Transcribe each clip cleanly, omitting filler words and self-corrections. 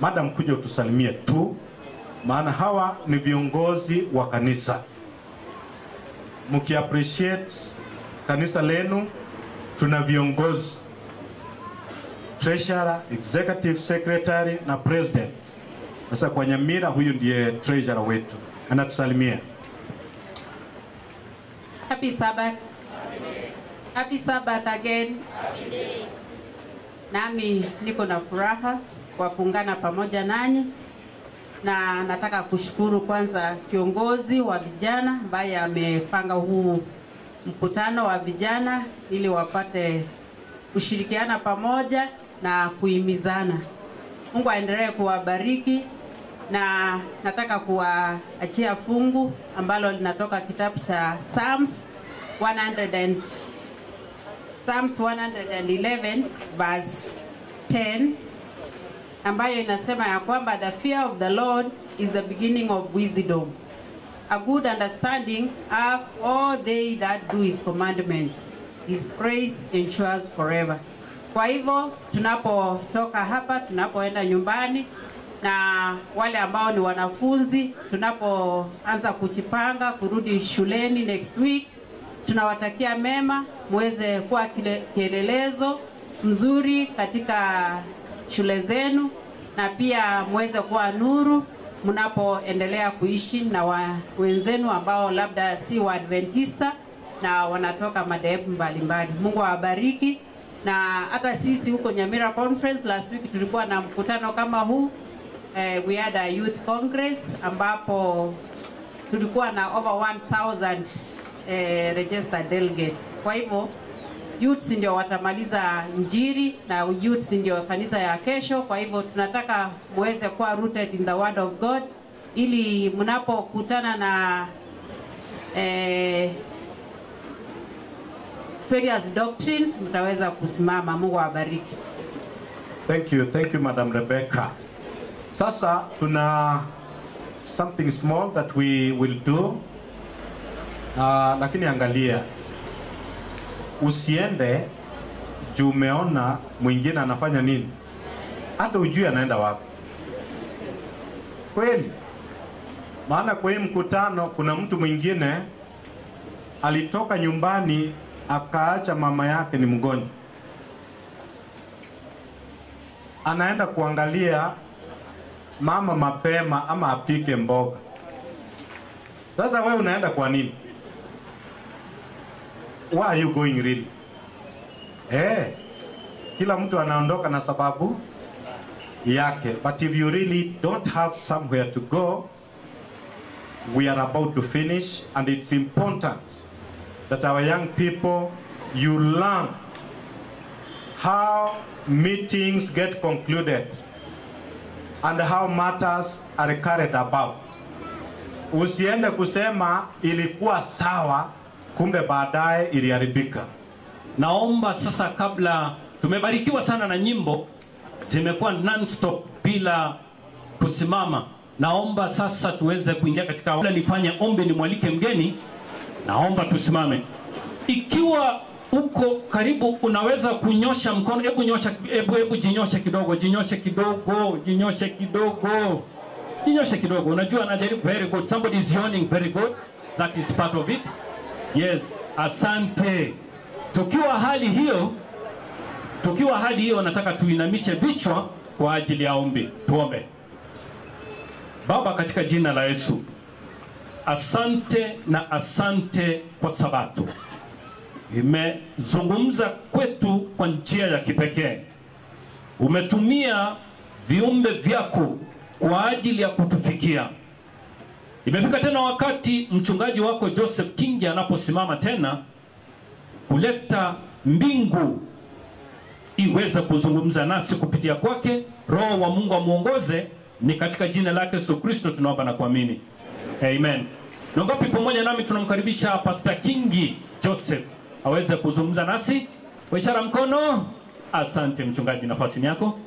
Madam, kuja utusalimie tu, maana hawa ni viongozi wa kanisa. Mki appreciate kanisa lenu, tuna viongozi, treasurer, executive secretary na president. Sasa kwa Nyamira huyu ndiye treasurer wetu, anatusalimia. Happy Sabbath. Happy Sabbath again. Nami niko na furaha kwa kuungana pamoja nanyi, na nataka kushukuru kwanza kiongozi wa vijana ambaye amepanga huu mkutano wa vijana ili wapate kushirikiana pamoja na kuhimizana. Mungu aendelee kuwabariki, na nataka kuwaachia fungu ambalo linatoka kitabu cha Psalms 111 verse 10, ambayo inasema ya kwamba the fear of the Lord is the beginning of wisdom. A good understanding of all they that do his commandments. His praise ensures forever. Kwa hivyo tunapotoka hapa, tunapoenda nyumbani, na wale ambao ni wanafunzi tunapoanza kujipanga kurudi shuleni next week, tunawatakia mema, muweze kuwa kielelezo mzuri katika shule zenu, na pia muweze kuwa nuru mnapoendelea kuishi na wenzenu ambao labda si Waadventista na wanatoka madhehebu mbalimbali. Mungu awabariki. Na hata sisi huko Nyamira Conference last week tulikuwa na mkutano kama huu. We had a youth congress ambapo tulikuwa na over 1000 registered delegates. Kwa hivyo youths ndio watamaliza Injili na youths ndio kanisa ya kesho. Kwa hivyo tunataka muweze kuwa rooted in the word of God, ili mnapokutana na various doctrines mtaweza kusimama. Mungu awabariki. Thank you Madam Rebecca. Sasa tuna something small that we will do. Lakini angalia, usiende juu umeona mwingine anafanya nini, hata ujui anaenda wapi. Kweli, maana kwa hii mkutano kuna mtu mwingine alitoka nyumbani akaacha mama yake ni mgonjwa, anaenda kuangalia mama mapema ama apike mboga. Sasa wewe unaenda kwa nini? Why are you going really? Kila mtu anaondoka na sababu yake. But if you really don't have somewhere to go, we are about to finish, and it's important that our young people, you learn how meetings get concluded and how matters are carried about. Usiende kusema ilikuwa sawa, kumbe baadaye iliharibika. Naomba sasa, kabla tumebarikiwa sana na nyimbo zimekuwa non-stop bila kusimama, naomba sasa tuweze kuingia katika, kabla nifanye ombi nimwalike mgeni, naomba tusimame. Ikiwa uko karibu unaweza kunyosha mkono, hebu jinyoshe kidogo, jinyoshe kidogo. Unajua anajaribu, very good. Somebody is yawning, very good. That is part of it. Yes, asante. Tukiwa hali hiyo nataka tuinamishe vichwa kwa ajili ya ombi. Tuombe. Baba, katika jina la Yesu, asante na asante kwa Sabato. Imezungumza kwetu kwa njia ya kipekee. Umetumia viumbe vyako kwa ajili ya kutufikia. Imefika tena wakati mchungaji wako Joseph Kingi anaposimama tena kuleta mbingu iweze kuzungumza nasi kupitia kwake. Roho wa Mungu amuongoze. Ni katika jina lake Yesu Kristo tunaomba na kuamini. Amen. Nongopi pamoja nami tunamkaribisha Pastor Kingi Joseph aweze kuzungumza nasi. Kwa ishara mkono. Asante mchungaji, nafasi ni yako.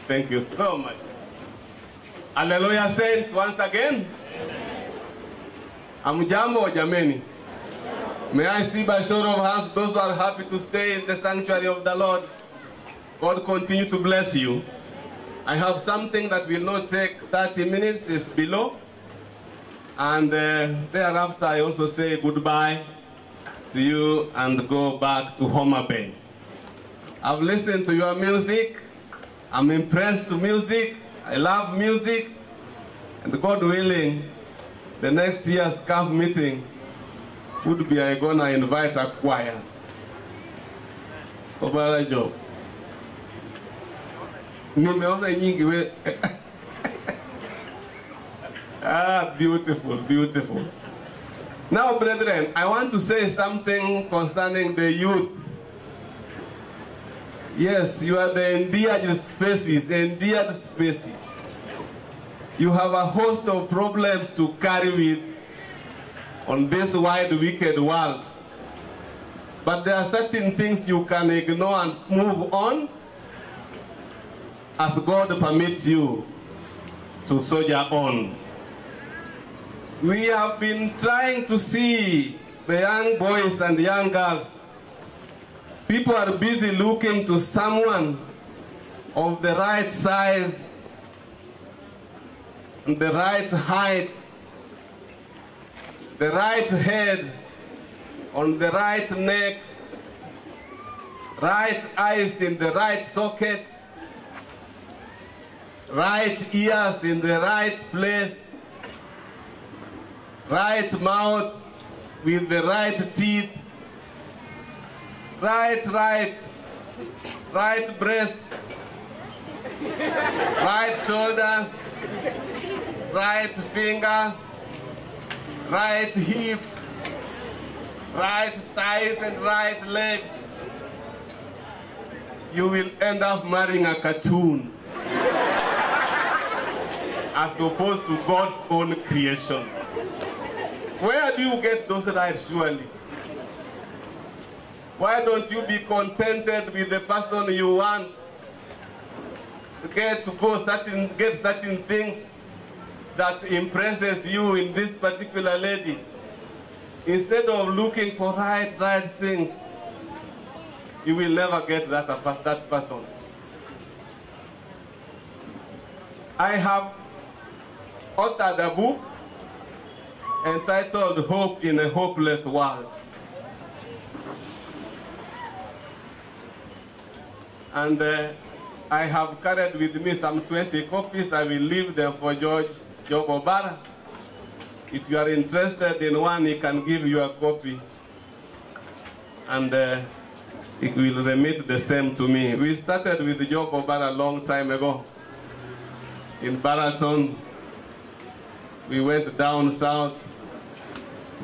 Thank you so much. Hallelujah saints, once again. Amjambo jameni. May I see by show of hands those who are happy to stay in the sanctuary of the Lord. God continue to bless you. I have something that will not take 30 minutes, is below. And thereafter, I also say goodbye to you and go back to Homa Bay. I've listened to your music. I'm impressed with music. I love music. And God willing, the next year's camp meeting would be I'm gonna invite a choir. Obara job. Nimeona nyingi we. Ah, beautiful, beautiful. Now, brethren, I want to say something concerning the youth. Yes, you are the endeared species, endeared species. You have a host of problems to carry with on this wide, wicked world. But there are certain things you can ignore and move on as God permits you to soldier on. We have been trying to see the young boys and young girls. People are busy looking to someone of the right size and the right height, the right head, on the right neck, right eyes in the right sockets, right ears in the right place, right mouth with the right teeth, right breasts, right shoulders, right fingers, right hips, right thighs and right legs. You will end up marrying a cartoon as opposed to God's own creation. Where do you get those rights, surely? Why don't you be contented with the person you want? Get certain things that impresses you in this particular lady. Instead of looking for right things, you will never get that person. I have authored a book entitled Hope in a Hopeless World. And I have carried with me some 20 copies. I will leave them for Job Obara. If you are interested in one, he can give you a copy. And he will remit the same to me. We started with Job Obara a long time ago. In Baraton, we went down south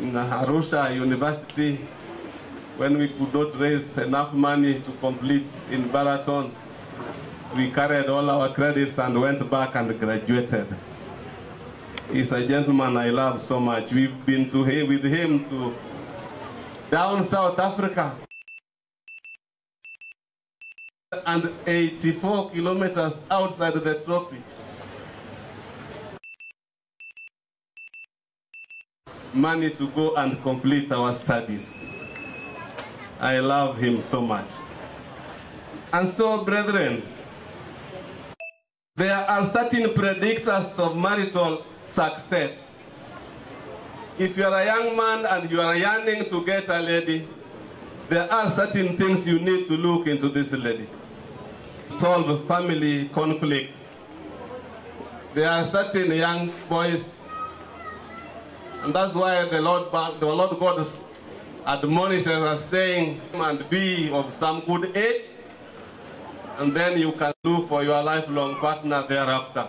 in Arusha University when we could not raise enough money to complete in Baraton. We carried all our credits and went back and graduated. He's a gentleman I love so much. We've been with him to down South Africa and 84 kilometers outside the tropics. Money to go and complete our studies. I love him so much. And so, brethren, there are certain predictors of marital success. If you are a young man and you are yearning to get a lady, there are certain things you need to look into this lady. Solve family conflicts. There are certain young boys, and that's why the Lord God admonishes us, saying, and be of some good age, and then you can look for your lifelong partner thereafter.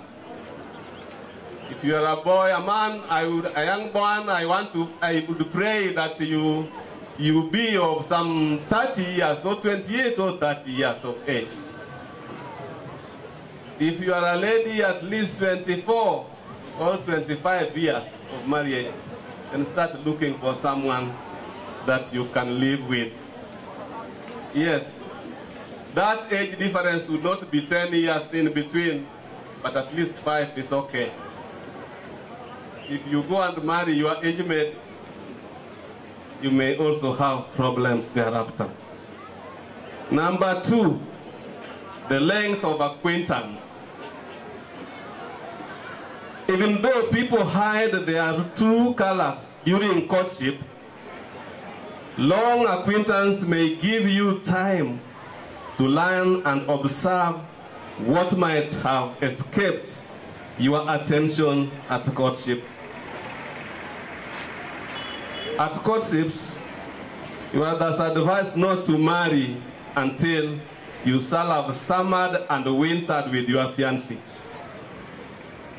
If you are a boy, a man, a young man, I would pray that you be of some 30 years, or 28 or 30 years of age. If you are a lady, at least 24 or 25 years of marriage, and start looking for someone that you can live with. Yes, that age difference would not be 10 years in between, but at least 5 is okay. If you go and marry your age mate, you may also have problems thereafter. Number 2, the length of acquaintance. Even though people hide their true colors during courtship, long acquaintance may give you time to learn and observe what might have escaped your attention at courtship. At courtships, you are thus advised not to marry until you shall have summered and wintered with your fiancé.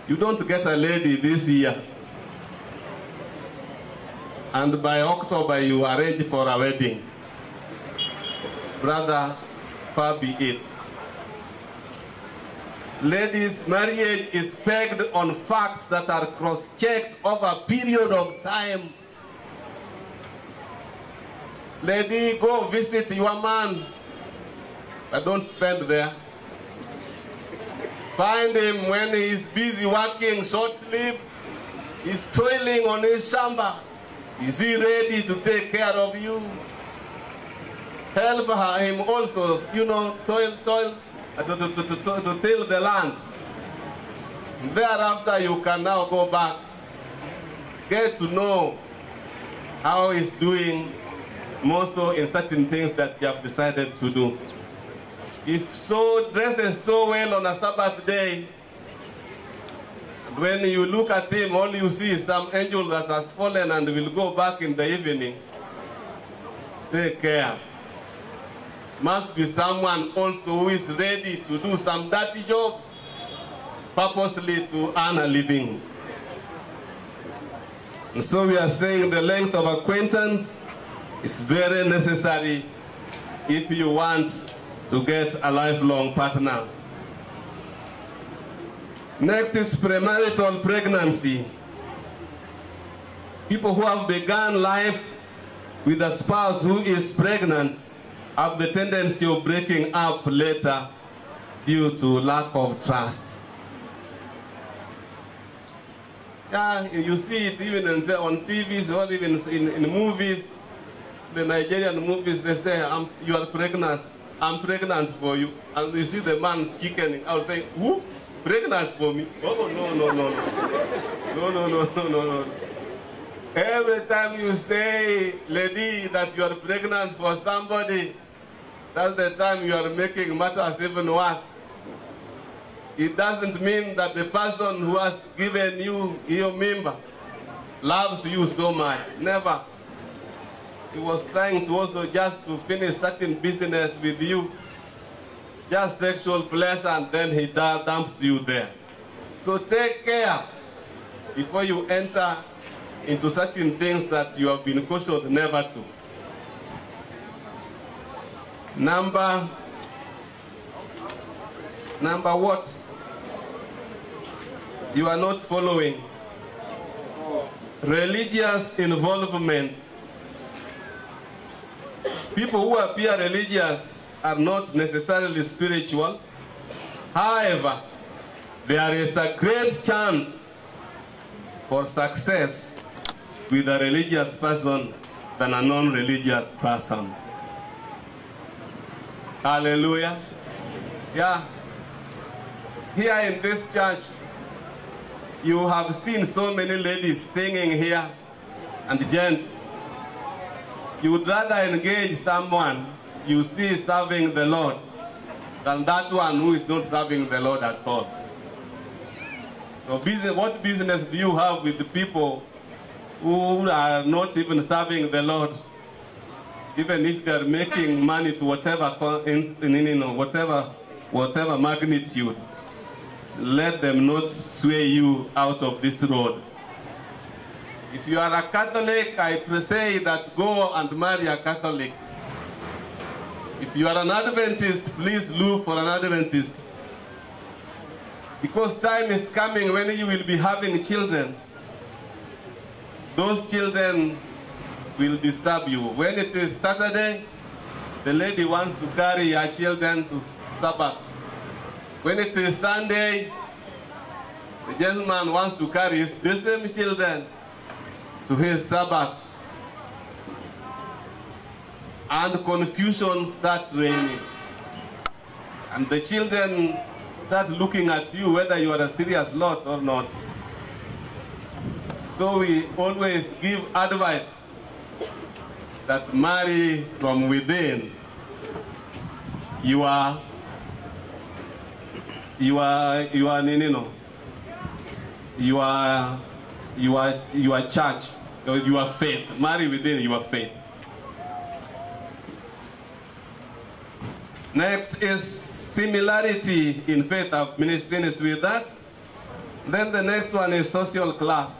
You don't get a lady this year, and by October you arrange for a wedding. Brother, far be it. Ladies, marriage is pegged on facts that are cross-checked over a period of time. Lady, go visit your man, but don't spend there. Find him when he's busy working short sleep. He's toiling on his shamba. Is he ready to take care of you? Help him also, toil, to till the land. Thereafter, you can now go back. Get to know how he's doing, more so in certain things that you have decided to do. If so dresses so well on a Sabbath day, when you look at him, all you see is some angel that has fallen and will go back in the evening. Take care. Must be someone also who is ready to do some dirty jobs, purposely to earn a living. And so we are saying the length of acquaintance is very necessary if you want to get a lifelong partner. Next is premarital pregnancy. People who have begun life with a spouse who is pregnant have the tendency of breaking up later due to lack of trust. Yeah, you see it even on TVs or even in movies. The Nigerian movies, they say, you are pregnant. I'm pregnant for you. And you see the man's chickening. I was saying, who? Pregnant for me? Oh, no. Every time you say, lady, that you are pregnant for somebody, that's the time you are making matters even worse. It doesn't mean that the person who has given you your mimba loves you so much. Never. He was trying to also just to finish certain business with you, just sexual pleasure, and then he dumps you there. So take care before you enter into certain things that you have been cautioned never to. Number what? You are not following. Religious involvement. People who appear religious are not necessarily spiritual. However, there is a great chance for success with a religious person than a non-religious person. Hallelujah. Yeah. Here in this church, you have seen so many ladies singing here and gents. You would rather engage someone you see serving the Lord than that one who is not serving the Lord at all. So what business do you have with the people who are not even serving the Lord, even if they're making money to whatever magnitude? Let them not sway you out of this road. If you are a Catholic, I say that go and marry a Catholic. If you are an Adventist, please look for an Adventist. Because time is coming when you will be having children. Those children will disturb you. When it is Saturday, the lady wants to carry her children to Sabbath. When it is Sunday, the gentleman wants to carry the same children to his Sabbath. And confusion starts reigning. And the children start looking at you whether you are a serious lot or not. So we always give advice that marry from within. You are church, your faith. Marry within your faith. Next is similarity in faith. I've finished with that. Then the next one is social class.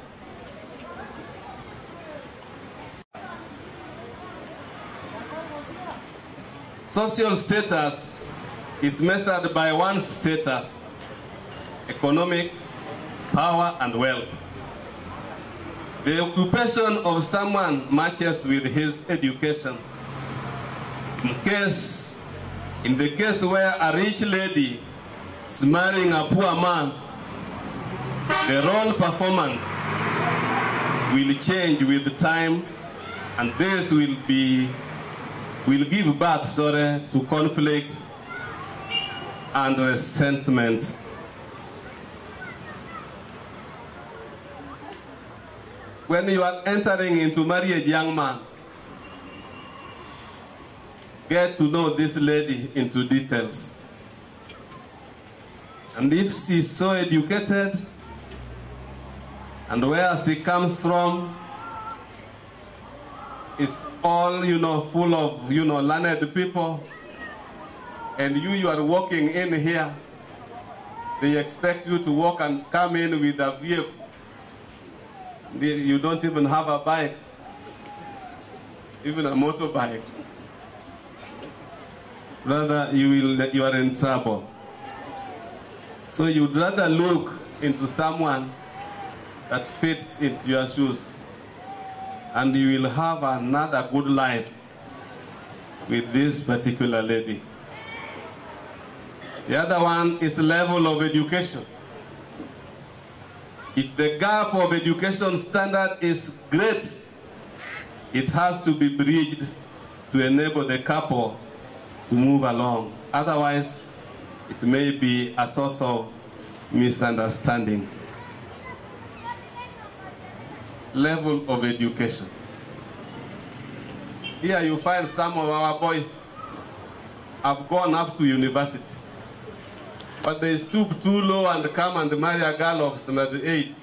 Social status is measured by one's status, economic, power, and wealth. The occupation of someone matches with his education. In the case where a rich lady is marrying a poor man, the role performance will change with time, and this will give birth to conflicts and resentment. When you are entering into marriage, young man, get to know this lady into details. And if she's so educated, and where she comes from is all, full of, learned people, and you are walking in here, they expect you to walk and come in with a vehicle. You don't even have a bike, even a motorbike. Rather, you are in trouble. So you'd rather look into someone that fits into your shoes, and you will have another good life with this particular lady. The other one is level of education. If the gap of education standard is great, it has to be bridged to enable the couple to move along. Otherwise, it may be a source of misunderstanding. Level of education. Here you find some of our boys have gone up to university, but they stoop too low and come and marry a girl of 78,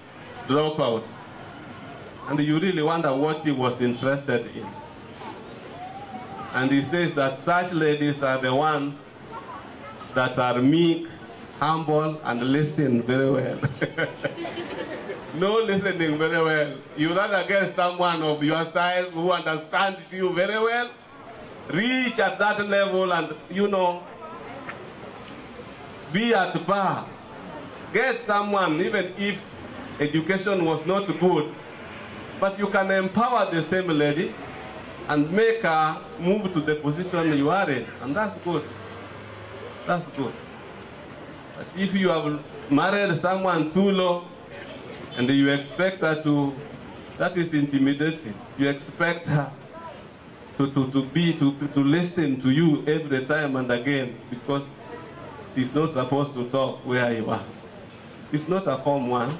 drop out. And you really wonder what he was interested in. And he says that such ladies are the ones that are meek, humble, and listen very well. No listening very well. You rather get someone of your style who understands you very well, reach at that level and, be at par. Get someone, even if education was not good, but you can empower the same lady and make her move to the position you are in, and that's good. That's good. But if you have married someone too low, and you expect her to, that is intimidating. You expect her to listen to you every time and again, because she's not supposed to talk where you are. It's not a Form 1.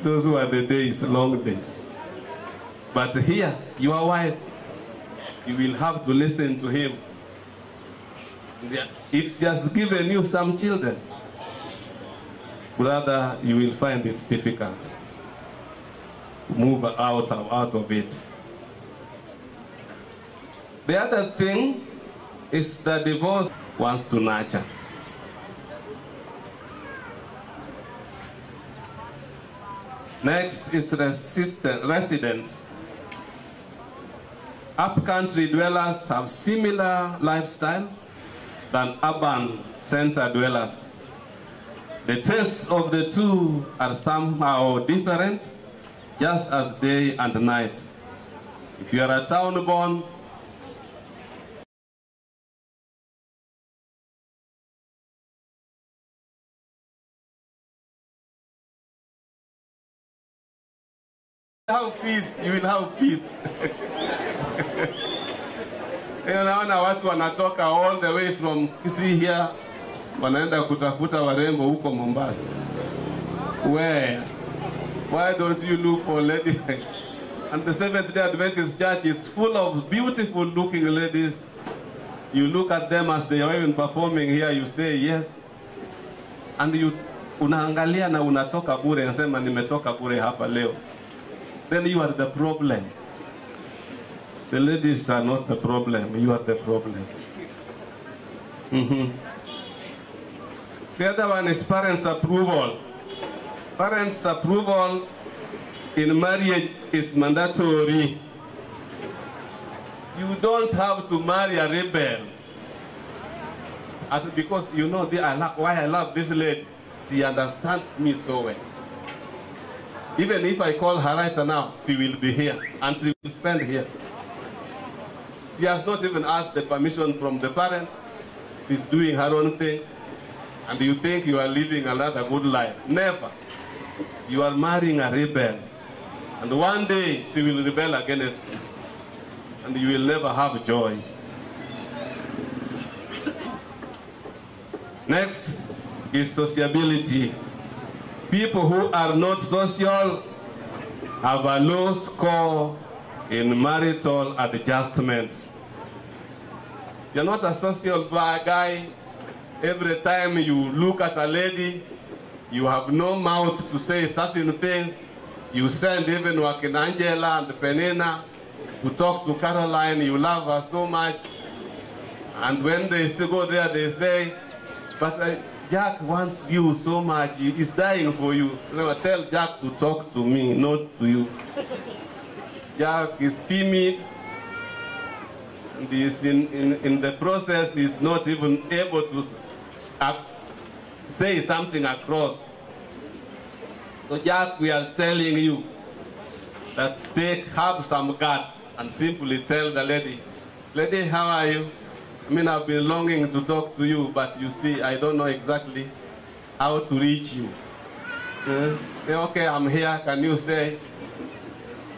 Those were the days, long days. But here, your wife, you will have to listen to him. If she has given you some children, brother, you will find it difficult to move out of it. The other thing is that divorce wants to nurture. Next is residence. Upcountry dwellers have similar lifestyle than urban center dwellers. The tastes of the two are somehow different, just as day and night. If you are a town-born, have peace, you will have peace. Unaona watu wanatoka all the way from Kisii here, wanaenda kutafuta warembo huko Mombasa. Where? Why don't you look for ladies? And the Seventh-day Adventist Church is full of beautiful looking ladies. You look at them as they are even performing here, you say yes. And you unaangalia na unatoka bure, nasema nimetoka bure hapa leo. Then you are the problem. The ladies are not the problem, you are the problem. The other one is parents' approval. Parents' approval in marriage is mandatory. You don't have to marry a rebel. Because you know why I love this lady. She understands me so well. Even if I call her right now, she will be here and she will spend here. She has not even asked the permission from the parents. She's doing her own things. And you think you are living another good life. Never. You are marrying a rebel. And one day she will rebel against you. And you will never have joy. Next is sociability. People who are not social have a low score in marital adjustments. You're not a social guy. Every time you look at a lady, you have no mouth to say certain things. You send even Joaquin Angela and Penina to talk to Caroline. You love her so much. And when they still go there, they say, but Jack wants you so much. He is dying for you. So tell Jack to talk to me, not to you. Jack is timid. And is in the process, he's not even able to say something across. So Jack, we are telling you that have some guts and simply tell the lady, lady, how are you? I mean, I've been longing to talk to you, but you see, I don't know exactly how to reach you. Okay, I'm here. Can you say,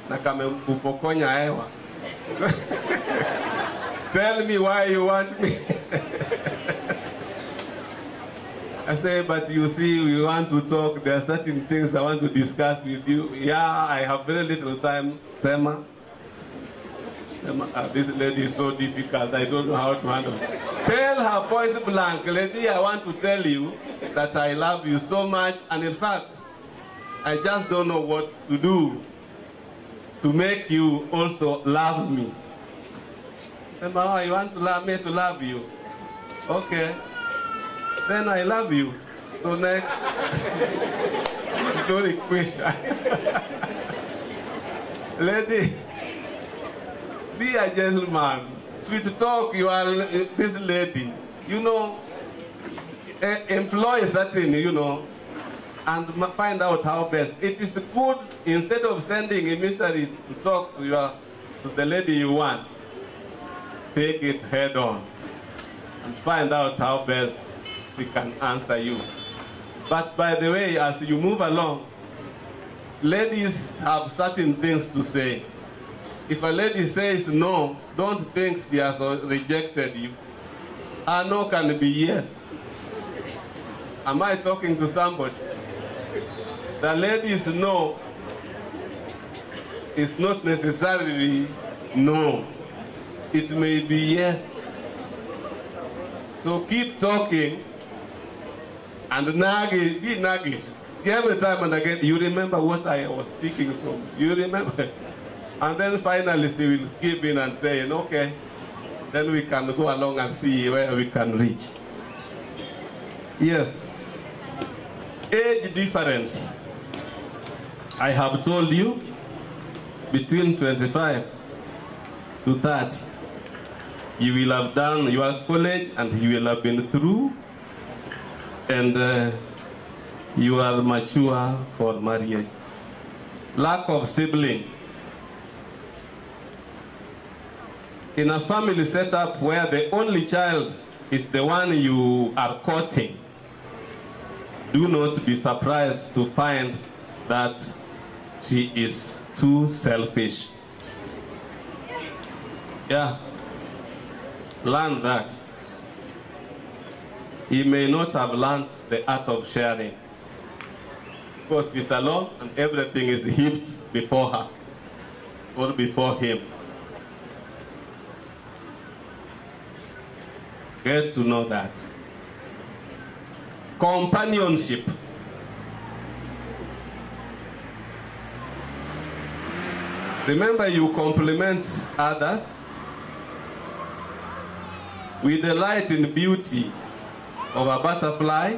nakamekupokonya hewa? Tell me why you want me. I say, but you see, we want to talk. There are certain things I want to discuss with you. Yeah, I have very little time, Sema. This lady is so difficult, I don't know how to handle it. Tell her point blank, lady, I want to tell you that I love you so much, and in fact, I just don't know what to do to make you also love me. Oh, you want to love me to love you? Okay. Then I love you. So next. Story question. Lady, be a gentleman. Sweet talk, you are this lady. You know, employ certain, you know, and find out how best. It is good, instead of sending emissaries to talk to the lady you want, take it head on and find out how best she can answer you. But by the way, as you move along, ladies have certain things to say. If a lady says no, don't think she has rejected you. A no can be yes. Am I talking to somebody? The lady's no is not necessarily no. It may be yes. So keep talking and be naggish. Every time and again, you remember what I was speaking from. You remember? And then finally she will skip in and say, okay, then we can go along and see where we can reach. Yes. Age difference. I have told you, between 25 to 30, you will have done your college and you will have been through, and you are mature for marriage. Lack of siblings. In a family setup where the only child is the one you are courting, do not be surprised to find that she is too selfish. Yeah. Learn that. He may not have learned the art of sharing. because she's alone and everything is heaped before her or before him. Get to know that. Companionship. Remember, you compliment others. We delight in the beauty of a butterfly,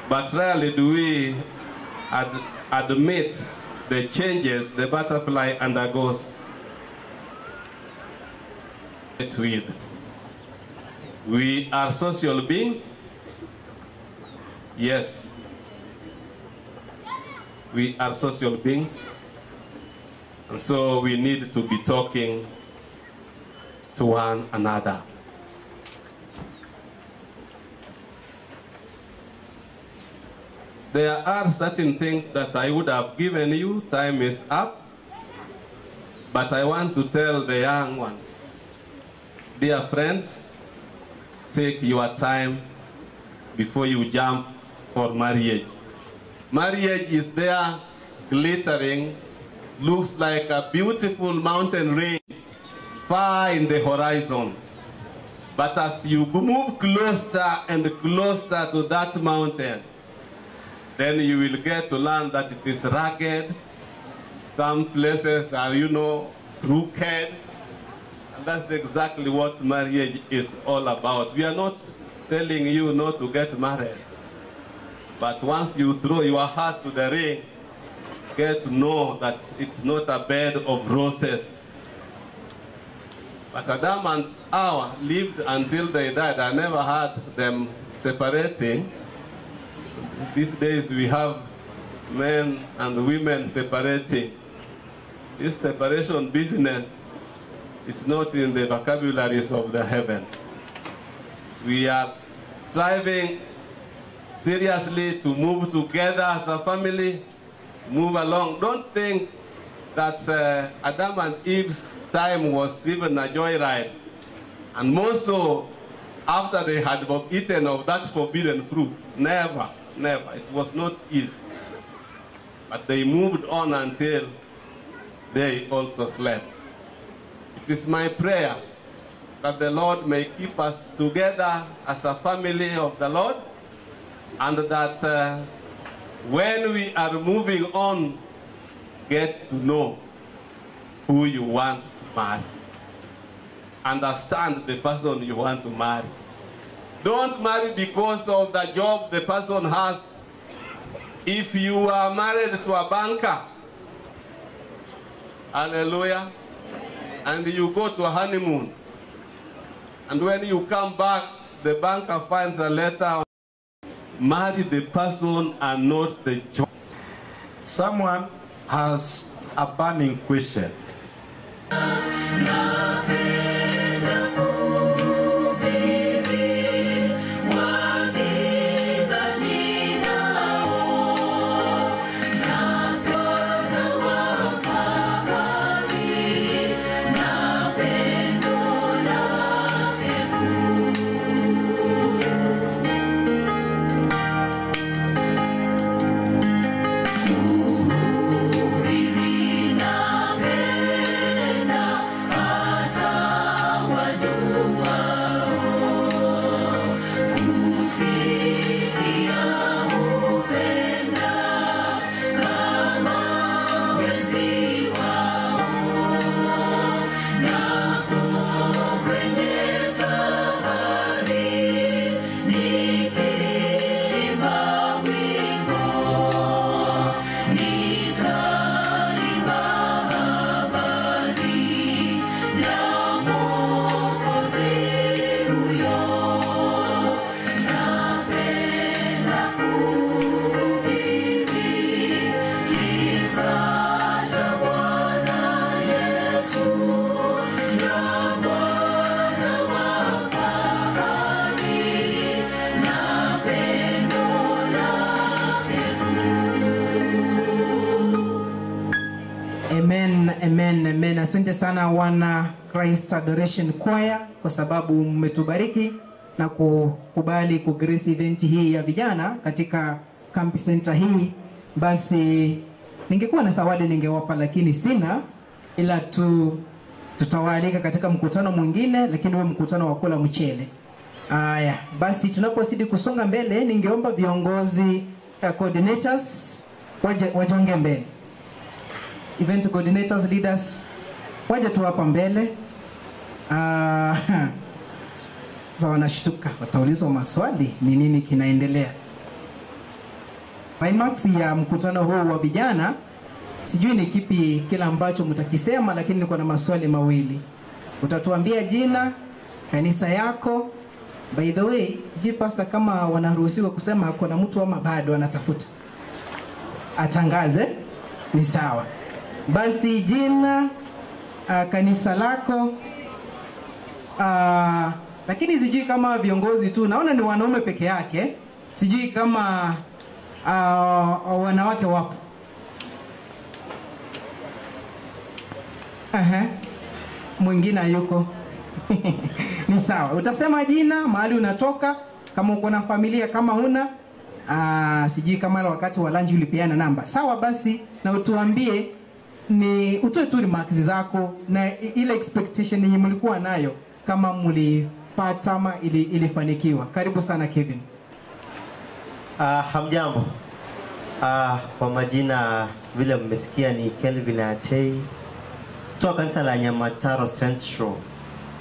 but rarely do we admit the changes the butterfly undergoes. We are social beings. Yes, we are social beings. And so we need to be talking to one another. There are certain things that I would have given you. Time is up. But I want to tell the young ones, dear friends, take your time before you jump for marriage. Marriage is there glittering, looks like a beautiful mountain range far in the horizon. But as you move closer and closer to that mountain, then you will get to learn that it is rugged. Some places are, crooked. And that's exactly what marriage is all about. We are not telling you not to get married. But once you throw your heart to the ring, get to know that it's not a bed of roses. But Adam and Eve lived until they died. I never heard them separating. These days we have men and women separating. This separation business is not in the vocabularies of the heavens. We are striving seriously to move together as a family, move along. Don't think that Adam and Eve's time was even a joyride. And more so after they had eaten of that forbidden fruit. Never, never. It was not easy. But they moved on until they also slept. It is my prayer that the Lord may keep us together as a family of the Lord, and that when we are moving on, get to know who you want to marry. Understand the person you want to marry. Don't marry because of the job the person has. If you are married to a banker, hallelujah, and you go to a honeymoon, and when you come back, the banker finds a letter, marry the person and not the job. Someone has a burning question. Amen. Asante sana wana Christ Adoration Choir kwa sababu mmetubariki na kukubali kugrace event hii ya vijana katika Camp Center hii, basi ningekuwa na zawadi ningewapa, lakini sina, ila tutawaalika katika mkutano mwingine, lakini huo mkutano wa kula mchele. Haya, basi tunapozidi kusonga mbele, ningeomba viongozi coordinators wajonge mbele. Event coordinators, leaders, waje tu hapa mbele. Sasa wanashtuka, wataulizwa maswali, ni nini kinaendelea. Climax ya mkutano huu wa vijana, sijui ni kipi kila ambacho mtakisema, lakini niko na maswali mawili. Utatuambia jina, kanisa yako. By the way, sijui pastor kama wanaruhusiwa kusema kuna mtu ama bado anatafuta. Atangaze, ni sawa. Basi jina, kanisa lako, lakini sijui kama viongozi tu, naona ni wanaume peke yake. Sijui kama wanawake wapo. Mwingine hayuko. Ni sawa. Utasema jina, mahali unatoka, kama uko na familia, kama huna, sijui kama wakati wa lunch ulipeana namba. Sawa basi, na utuambie, ni utoe tu remarks zako na ile expectation yenye mlikuwa nayo, kama mlipata ama ilifanikiwa. Karibu sana Kevin. Hamjambo. Kwa majina vile mmesikia ni Kelvin Achei kutoka kanisa la Nyamataro Central,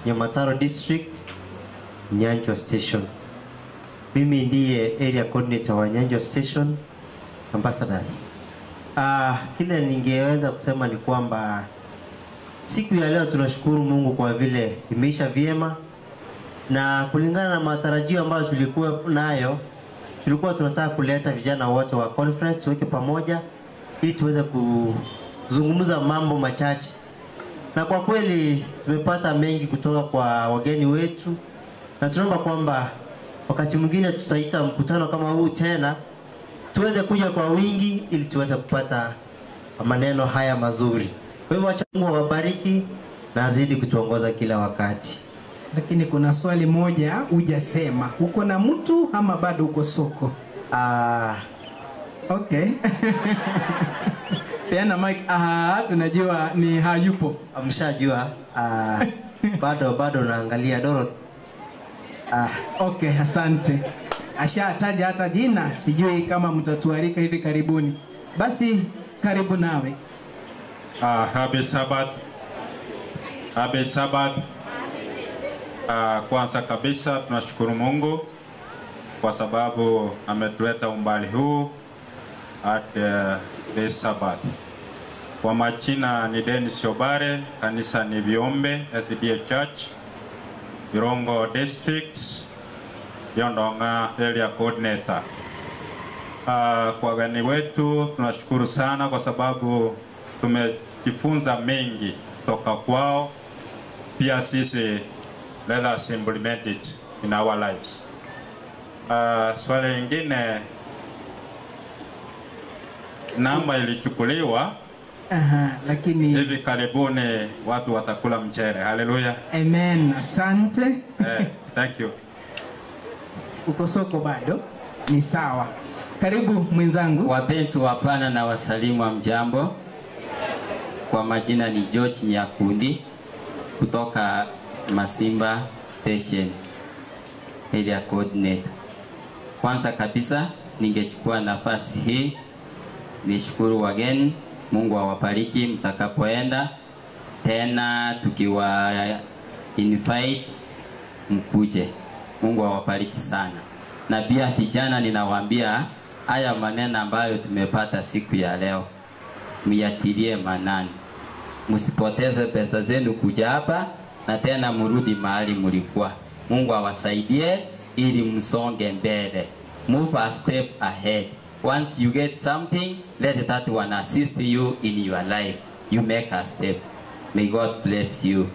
Nyamataro District, Nyanjwa Station. Mimi ndiye area coordinator wa Nyanjwa Station Ambassadors. Kile ningeweza kusema ni kwamba siku ya leo tunashukuru Mungu kwa vile imeisha vyema, na kulingana na matarajio ambayo tulikuwa nayo, tulikuwa tunataka kuleta vijana wote wa conference tuweke pamoja ili tuweze kuzungumza mambo machache. Na kwa kweli tumepata mengi kutoka kwa wageni wetu, na tunaomba kwamba wakati mwingine tutaita mkutano kama huu tena, tuweze kuja kwa wingi ili tuweze kupata maneno haya mazuri. Kwa hivyo acha Mungu awabariki na azidi kutuongoza kila wakati. Lakini kuna swali moja hujasema. Uko na mtu ama bado uko soko? Okay. Peana mic. Tunajua ni hayupo. Amshajua. Bado naangalia Dorothy. Okay, asante. Ashataja hata jina, sijui kama mtatuarika hivi karibuni. Basi karibu nawe. Happy Sabbath. Happy Sabbath. Kwanza kabisa tunashukuru Mungu kwa sababu ametuleta umbali huu at this Sabbath. Kwa majina ni Dennis Obare, kanisa ni Viombe SDA Church, Virongo District, Yondonga area coordinator. Kwa wageni wetu tunashukuru sana kwa sababu tumejifunza mengi kutoka kwao. Pia sisi let us implement it in our lives. Swali lingine, namba ilichukuliwa, lakini hivi karibuni watu watakula mchere. Hallelujah. Amen. Asante. Thank you. Uko soko bado? Ni sawa. Karibu mwenzangu. Wapenzi wa Bwana na wasalimu wa mjambo. Kwa majina ni George Nyakundi kutoka Masimba Station, area coordinator. Kwanza kabisa ningechukua nafasi hii nishukuru wageni. Mungu awabariki mtakapoenda tena, tukiwa invite mkuje. Mungu awabariki sana. Na pia vijana ninawaambia haya maneno ambayo tumepata siku ya leo miyatilie manani. Msipoteze pesa zenu kuja hapa na tena murudi mahali mlikuwa. Mungu awasaidie ili msonge mbele. Move a step ahead. Once you get something, let that one assist you in your life. You make a step. May God bless you.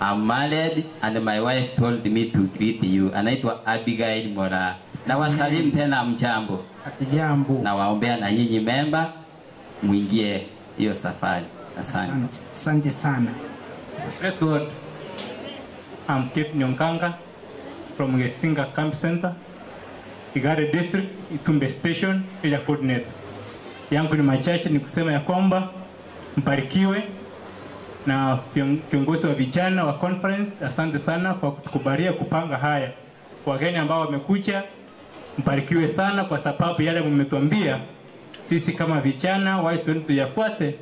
I'm married and my wife told me to greet you. Anaitwa Abigail Mora. Na wasalimu tena mjambo. Jambo. Na waombea na nyinyi member muingie hiyo safari. Asante. Asante sana. Praise God. I'm Kip Nyonkanga from Gesinga Camp Center, Igare District, Itumbe Station, area coordinator. yangu ni machache, ni kusema ya kwamba mbarikiwe na kiongozi wa vijana wa conference. Asante sana kwa kutukubalia kupanga haya. Wageni ambao wamekuja, mbarikiwe sana kwa sababu yale mmetuambia sisi kama vijana watu tuyafuate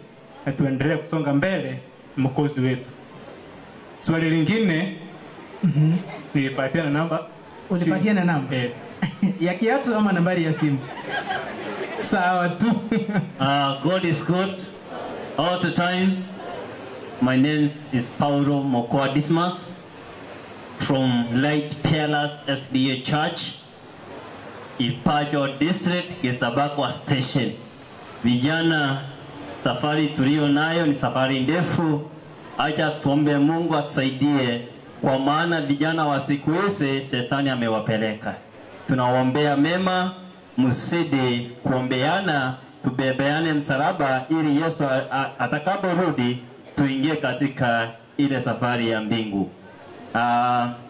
na tuendelee kusonga mbele mkozi wetu. Swali lingine, nilipatiana namba. Ulipatiana namba? Yes. Ya kiatu ama nambari ya simu? Sawa tu. God is good all the time. My name is Paulo Mokoa Dismas from Light Pillars SDA Church, Ipajo District, Gesabakwa Station. Vijana, safari tulio nayo ni safari ndefu. Acha tuombe Mungu atusaidie, kwa maana vijana wa siku hizi shetani amewapeleka. Tunawaombea mema, msidi kuombeana, tubebeane msalaba ili Yesu atakaporudi tuingie katika ile safari ya mbingu.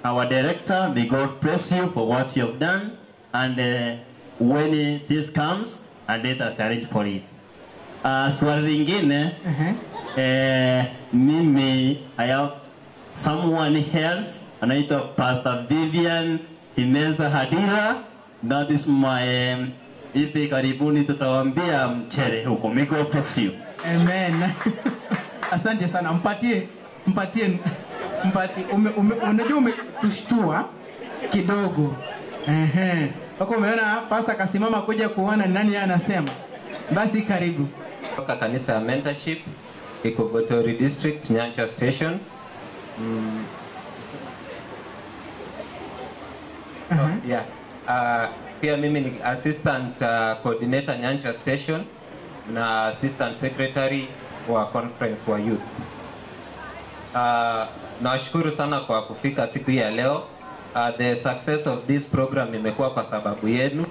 Our director, may God bless you for what you have done, and when this comes, and let us arrange for it. Swali lingine, mimi I have someone else, anaitwa Pastor Vivian Imeza Hadira. That is my hivi karibuni tutawaambia mchere huko. May God bless you. Amen. Asante sana. Mpatie. Unajua umetushtua kidogo. Wako umeona pastor kasimama kuja kuona nani yeye anasema. Basi karibu. Kutoka kanisa ya Mentorship, Ikogotori District, Nyancha Station. Pia mimi ni assistant coordinator Nyancha Station na assistant secretary wa conference wa youth. Nashukuru sana kwa kufika siku hii ya leo. The success of this program imekuwa kwa sababu yenu.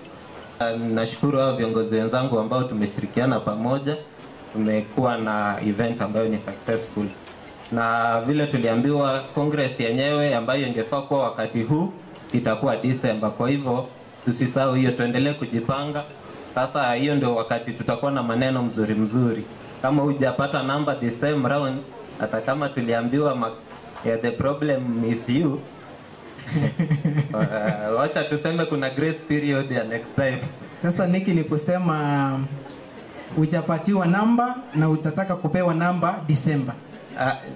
Nashukuru hao viongozi wenzangu ambao tumeshirikiana pamoja. Tumekuwa na event ambayo ni successful. Na vile tuliambiwa congress yenyewe ambayo ingefaa kuwa wakati huu itakuwa December. Kwa hivyo tusisahau hiyo, tuendelee kujipanga. Sasa hiyo ndio wakati tutakuwa na maneno mzuri. Kama hujapata namba this time round, hata kama tuliambiwa the problem is you. Wacha tuseme kuna grace period ya next time. Sasa Niki ni kusema hujapatiwa namba na utataka kupewa namba December.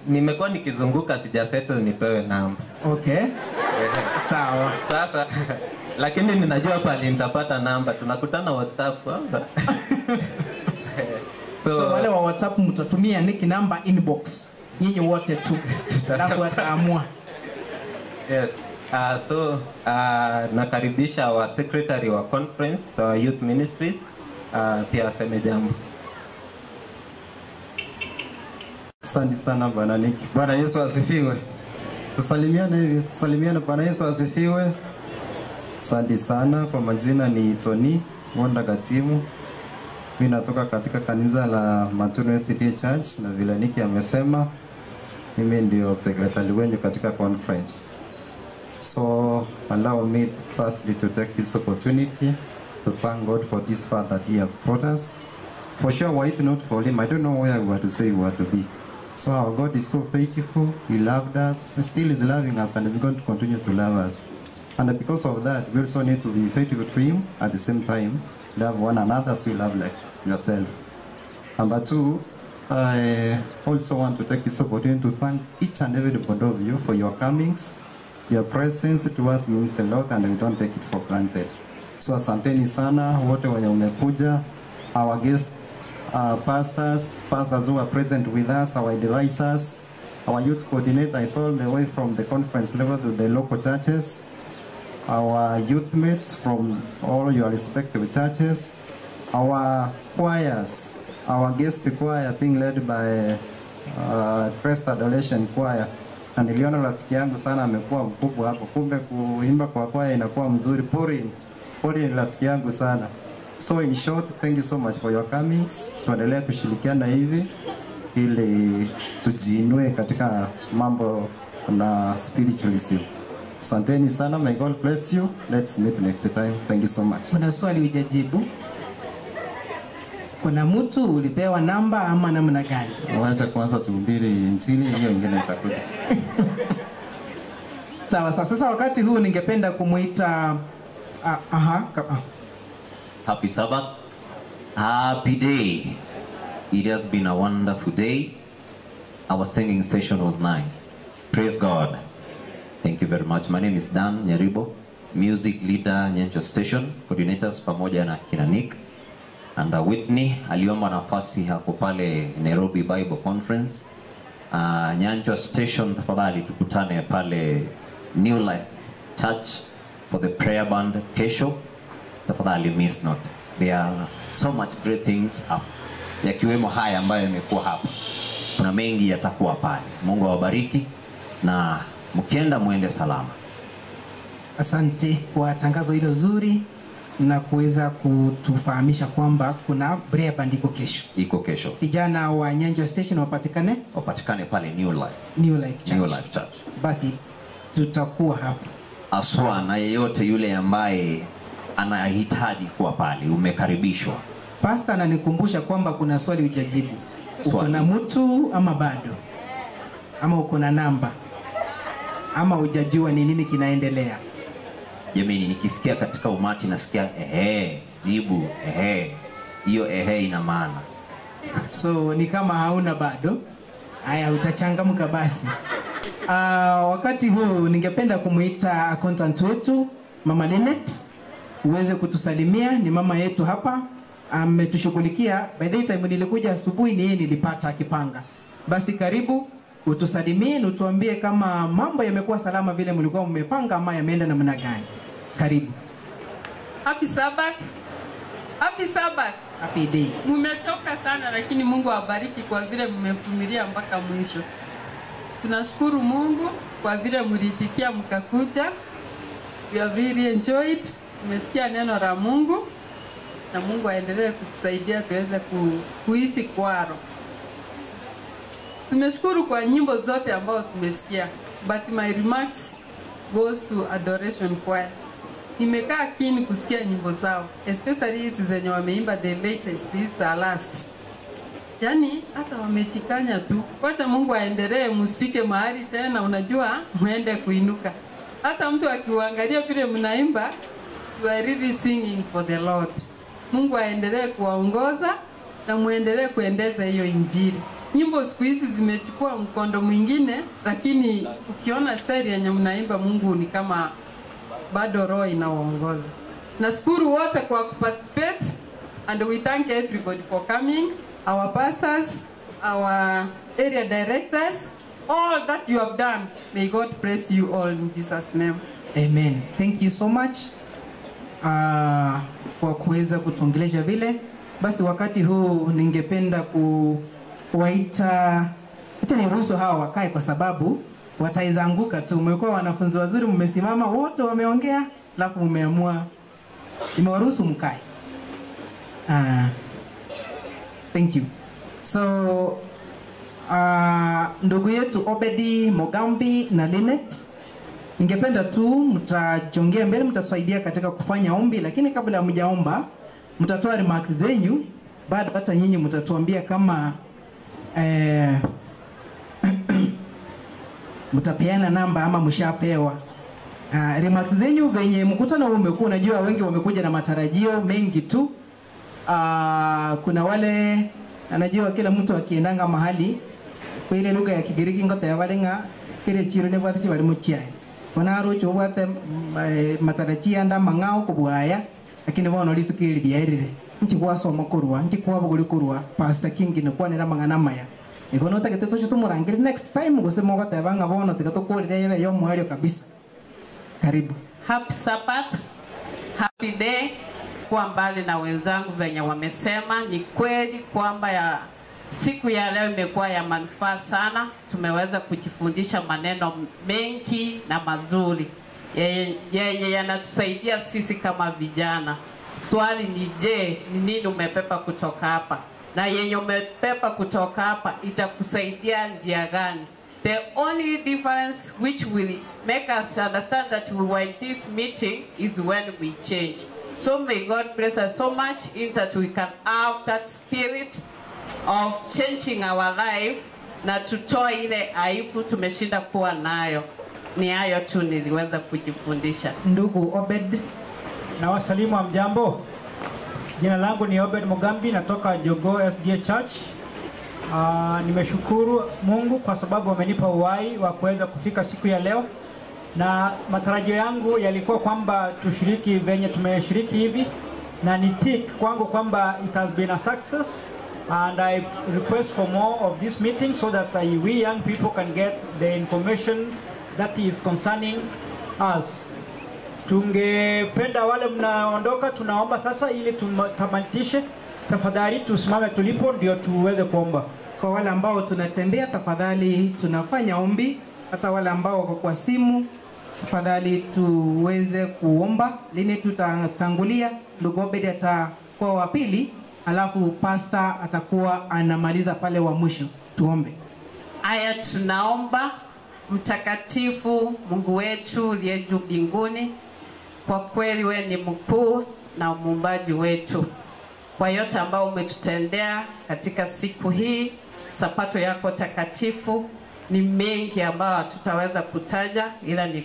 Nimekuwa nikizunguka sijasettle nipewe namba. Okay. Sawa. Sasa lakini ninajua pale nitapata namba. Tunakutana WhatsApp kwanza. So wale wa WhatsApp mtatumia Niki namba inbox. Nyinyi wote tu. Alafu ataamua. Yes. Nakaribisha wa secretary wa conference youth ministries pia aseme jambo. Asante sana Bwana Niki. Bwana Yesu asifiwe. Tusalimiane hivi, tusalimiane. Bwana Yesu asifiwe. Asante sana. Kwa majina ni Tony Wanda Gatimu. Mimi natoka katika kanisa la Matuno SDA Church, na vile Niki amesema mimi ndio secretary wenu katika conference. So allow me to firstly to take this opportunity to thank God for this far that He has brought us. For sure, were it not for Him, I don't know where we were to say we were to be. So our God is so faithful. He loved us, He still is loving us, and is going to continue to love us. And because of that, we also need to be faithful to Him at the same time. Love one another as you love like yourself. Number two, I also want to take this opportunity to thank each and every one of you for your comings. Your presence to us means a lot, and we don't take it for granted. So asanteni sana wote wenye umekuja, our guest pastors who are present with us, our advisors, our youth coordinators all the way from the conference level to the local churches, our youth mates from all your respective churches, our choirs, our guest choir being led by Christ Adoration Choir. Na niliona rafiki yangu sana amekuwa mkubwa hapo, kumbe kuimba kwa kwaya inakuwa mzuri. Pori ni rafiki yangu sana. So in short, thank you so much for your comings. Tuendelee kushirikiana hivi ili tujiinue katika mambo na spiritualism. Asanteni sana. May God bless you. Let's meet next time. Thank you so much. Kuna swali hujajibu? kuna mtu ulipewa namba ama namna gani? Wacha kwanza tuhubiri injili, hiyo ingine itakuja. Sawa. Sasa wakati huu ningependa kumuita Happy Sabbath. Happy day. It has been a wonderful day. Our singing session was nice. Praise God. Thank you very much. My name is Dan Nyaribo, music leader Nyanjo Station, coordinators pamoja na kina Nick and Whitney. Aliomba nafasi hapo pale Nairobi Bible Conference. Nyanjo Station, tafadhali tukutane pale New Life Church for the prayer band kesho. Tafadhali miss not. There are so much great things up. Yakiwemo haya ambayo yamekuwa hapa. Kuna mengi yatakuwa pale. Mungu awabariki na mkienda muende salama. Asante kwa tangazo hilo zuri na kuweza kutufahamisha kwamba kuna prayer band iko kesho. Iko kesho. Vijana wa Nyanjo Station wapatikane pale New Life. New Life Church. New Life Church. Basi tutakuwa hapa. Aswa na yeyote yule ambaye anahitaji kuwa pale, umekaribishwa. Pastor ananikumbusha kwamba kuna swali hujajibu. Uko na mtu ama bado? Ama uko na namba? Ama hujajua ni nini kinaendelea? Jamani, nikisikia katika umati nasikia jibu hiyo ina maana. So ni kama hauna bado. Haya, utachangamka basi. Wakati huu ningependa kumuita accountant wetu Mama Linet uweze kutusalimia. Ni mama yetu hapa, ametushughulikia. By the time nilikuja asubuhi ni yeye nilipata akipanga. Basi karibu utusalimie na utuambie kama mambo yamekuwa salama vile mlikuwa mmepanga ama yameenda namna gani. Karibu. Happy Sabbath. Happy Sabbath. Happy day. Mmechoka sana lakini Mungu awabariki kwa vile mmevumilia mpaka mwisho. Tunashukuru Mungu kwa vile mlitikia mkakuja. We have really enjoyed. Tumesikia neno la Mungu na Mungu aendelee kutusaidia tuweze kuishi kwaro. Tumeshukuru kwa nyimbo zote ambazo tumesikia. But my remarks goes to Adoration Choir. Nimekaa kini kusikia nyimbo zao, especially hizi zenye wameimba the latest, these are last. Yani hata wamechikanya tu. Wacha Mungu aendelee, msipike mahali tena, unajua muende kuinuka. Hata mtu akiwaangalia vile mnaimba, you are really singing for the Lord. Mungu aendelee kuwaongoza na muendelee kuendeza hiyo injili. Nyimbo siku hizi zimechukua mkondo mwingine, lakini ukiona style yenye mnaimba, Mungu ni kama bado roho inawaongoza. Nashukuru wote kwa kuparticipate and we thank everybody for coming. Our pastors, our area directors, all that you have done. May God bless you all in Jesus' name. Amen. Thank you so much kwa kuweza kutuongelesha vile. Basi wakati huu ningependa kuwaita, acha niruhusu hawa wakae kwa sababu wataizanguka tu. Mmekuwa wanafunzi wazuri, mmesimama wote wameongea, alafu mmeamua nimewaruhusu mkae. Thank you. So ndugu yetu Obedi Mogambi na Linet, ningependa tu mtajongea mbele, mtatusaidia katika kufanya ombi, lakini kabla mjaomba mtatoa remarks zenyu. Baada hata nyinyi mtatuambia kama mtapeana namba ama mshapewa. Remarks zenyu venye mkutano huu umekuwa, unajua wengi wamekuja na matarajio mengi tu. Kuna wale anajua kila mtu akiendanga mahali kwa ile lugha ya Kigiriki ngote ya walenga kile chiro ne bwati bali muchia. Kuna rocho bwate matarajio anda mangao kubwaya, lakini bono litukiri biairire. Nchi kwa soma kurwa, nchi kwa buguli kurwa, Pastor King ne kwa nera mangana maya. Ikono ta keteto chuto murangiri next time gose mogo tabanga bono tikatokolire yewe yo mwelio kabisa. Karibu. Happy Sabbath. Happy day. Kwa mbali na wenzangu venye wamesema, ni kweli kwamba ya siku ya leo imekuwa ya manufaa sana. Tumeweza kujifundisha maneno mengi na mazuri yenye yanatusaidia sisi kama vijana. Swali ni je, ni nini umepepa kutoka hapa? Na yenye umepepa kutoka hapa itakusaidia njia gani? The only difference which will make us understand that we were in this meeting is when we change. So may God bless us so much in that we can have that spirit of changing our life na tutoe ile aibu tumeshinda kuwa nayo. Ni hayo tu niliweza kujifundisha. Ndugu Obed, na wasalimu wa mjambo. Jina langu ni Obed Mugambi, natoka Jogoo SDA Church. Nimeshukuru Mungu kwa sababu amenipa uhai wa kuweza kufika siku ya leo, na matarajio yangu yalikuwa kwamba tushiriki venye tumeshiriki hivi, na ni tick kwangu kwamba it has been a success, and I request for more of this meeting so that we young people can get the information that is concerning us. Tungependa wale mnaondoka, tunaomba sasa ili tutamatishe. Tafadhali tusimame tulipo ndio tuweze kuomba. Kwa wale ambao tunatembea, tafadhali tunafanya ombi. Hata wale ambao wako kwa simu, tafadhali tuweze kuomba. Lini tutatangulia, ndugu Obed atakuwa wa pili, alafu pastor atakuwa anamaliza pale wa mwisho. Tuombe. Aya, tunaomba. Mtakatifu Mungu wetu uliye juu mbinguni, kwa kweli wewe ni mkuu na muumbaji wetu. Kwa yote ambao umetutendea katika siku hii, sapato yako takatifu ni mengi ambayo hatutaweza kutaja, ila ni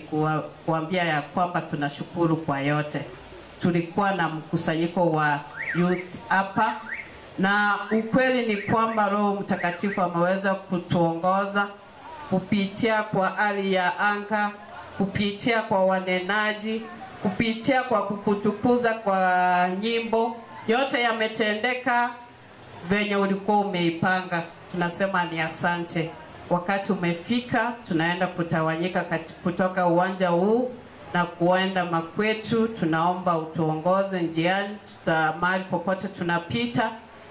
kuambia ya kwamba tunashukuru kwa yote. Tulikuwa na mkusanyiko wa youth hapa, na ukweli ni kwamba Roho Mtakatifu ameweza kutuongoza kupitia kwa hali ya anga, kupitia kwa wanenaji, kupitia kwa kukutukuza kwa nyimbo. Yote yametendeka venye ulikuwa umeipanga. Tunasema ni asante. Wakati umefika, tunaenda kutawanyika kutoka uwanja huu na kuenda makwetu. Tunaomba utuongoze njiani, mahali popote tunapita,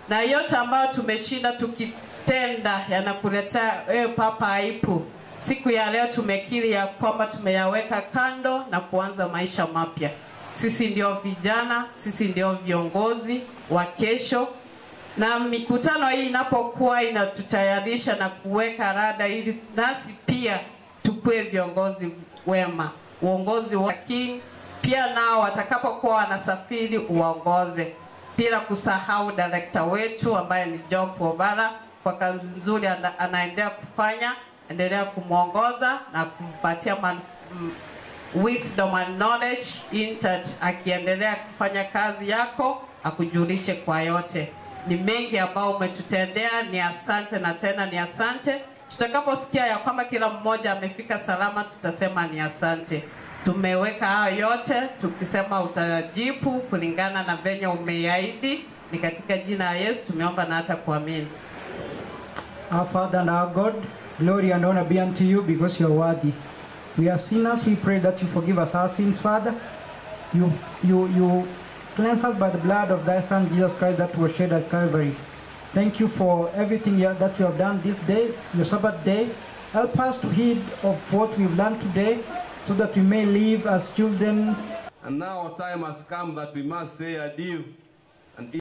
na yote ambayo tumeshinda tukitenda yanakuletea papa aibu. Siku ya leo tumekiri ya kwamba tumeyaweka kando na kuanza maisha mapya. Sisi ndio vijana, sisi ndio viongozi wa kesho, na mikutano hii inapokuwa inatutayarisha na kuweka rada ili nasi pia tukue viongozi wema. Uongozi wa King pia nao watakapokuwa wanasafiri uongoze. Bila kusahau director wetu ambaye ni Job Obara, kwa kazi nzuri anaendelea kufanya. Endelea kumuongoza na kumpatia wisdom and knowledge in that akiendelea kufanya kazi yako akujulishe kwa yote. Ni mengi ambao umetutendea, ni asante na tena ni asante. Tutakaposikia ya kwamba kila mmoja amefika salama, tutasema ni asante. Tumeweka hayo yote tukisema utajibu kulingana na venye umeahidi. Ni katika jina la Yesu tumeomba na hata kuamini. Our Father and our God, glory and honor be unto you because you are worthy. We are sinners. We pray that you forgive us our sins, Father. You cleanse us by the blood of thy Son, Jesus Christ, that was shed at Calvary. Thank you for everything that you have done this day, your Sabbath day. Help us to heed of what we've learned today so that we may live as children. And now time has come that we must say adieu